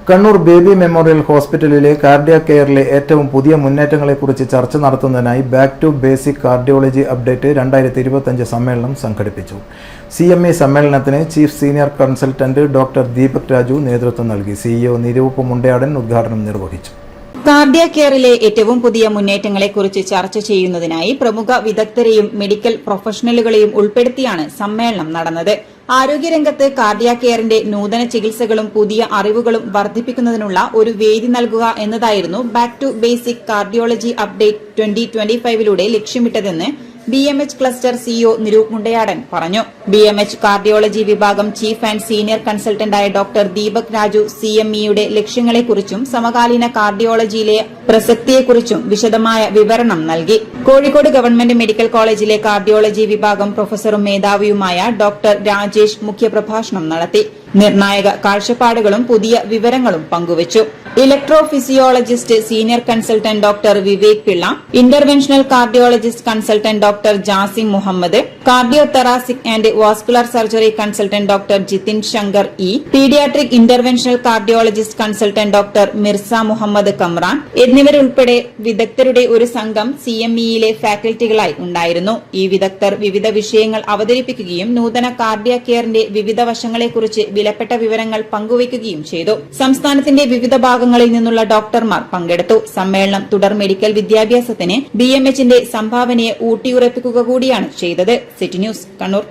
Kannur baby memorial ഹോസ്പിറ്റലിലെ cardiac കെയറിലെ ഏറ്റവും പുതിയ മുന്നേറ്റങ്ങളെക്കുറിച്ച് ചർച്ച നടത്തുന്നതിനായി back to basic cardiology update 2025 സമ്മേളനം സംഘടിപ്പിച്ചു. CME സമ്മേളനത്തിന് chief senior consultant doctor Deepak Raju നേതൃത്വം നൽകി. CEO നിരൂപ് മുണ്ടയാടൻ ഉദ്ഘാടനം നിർവഹിച്ചു. കാർഡിയാക് കെയറിലെ ഏറ്റവും പുതിയ മുന്നേറ്റങ്ങളെക്കുറിച്ച് ചർച്ച ചെയ്യുന്നതിനായി പ്രമുഖ വിദഗ്ധരെയും മെഡിക്കൽ പ്രൊഫഷണലുകളെയും ഉൾപ്പെടുത്തിയാണ് സമ്മേളനം നടന്നത്. ആരോഗ്യരംഗത്ത് കാർഡിയാക് കെയറിന്റെ നൂതന ചികിത്സകളും പുതിയ അറിവുകളും വർദ്ധിപ്പിക്കുന്നതിനുള്ള ഒരു വേദി നൽകുക എന്നതായിരുന്നു back to basic cardiology update 2025 ലക്ഷ്യമിട്ടതെന്ന് BMH cluster CEO Niroop Mundayadan പറഞ്ഞു. BMH കാർഡിയോളജി വിഭാഗം ചീഫ് ആൻഡ് സീനിയർ കൺസൾട്ടന്റായ ഡോക്ടർ ദീപക് രാജു CMEയുടെ ലക്ഷ്യങ്ങളെക്കുറിച്ചും സമകാലീന കാർഡിയോളജിയിലെ പ്രസക്തിയെക്കുറിച്ചും വിശദമായ വിവരണം നൽകി. കോഴിക്കോട് ഗവൺമെന്റ് മെഡിക്കൽ കോളേജിലെ കാർഡിയോളജി വിഭാഗം പ്രൊഫസറും മേധാവിയുമായ ഡോക്ടർ രാജേഷ് മുഖ്യപ്രഭാഷണം നടത്തി. നിർണായക കാഴ്ചപ്പാടുകളും പുതിയ വിവരങ്ങളും പങ്കുവച്ചു. Electrophysiologist senior consultant doctor Vivek Pillai, interventional cardiologist consultant doctor Jasim Muhammad, cardio thoracic and vascular surgery consultant doctor Jithin Shankar paediatric interventional cardiologist consultant doctor Mirza Muhammad Kamran എന്നിവരുൾപ്പെടെ വിദഗ്ധരുടെ ഒരു സംഘം CMEയിലെ ഫാക്കൽറ്റികളായി ഉണ്ടായിരുന്നു. ഈ വിദഗ്ധർ വിവിധ വിഷയങ്ങൾ അവതരിപ്പിക്കുകയും നൂതന കാർഡിയാക് കെയറിന്റെ വിവിധ വശങ്ങളെക്കുറിച്ച് വിലപ്പെട്ട വിവരങ്ങൾ പങ്കുവയ്ക്കുകയും ചെയ്തു. സംസ്ഥാനത്തിന്റെ വിവിധ ഭാഗങ്ങളിൽ നിന്നുള്ള ഡോക്ടർമാർ പങ്കെടുത്തു. സമ്മേളനം തുടർ മെഡിക്കൽ വിദ്യാഭ്യാസത്തിന് BMHന്റെ സംഭാവനയെ ഊട്ടിയുറപ്പിക്കുക കൂടിയാണ് ചെയ്തത്. City news, Kannur.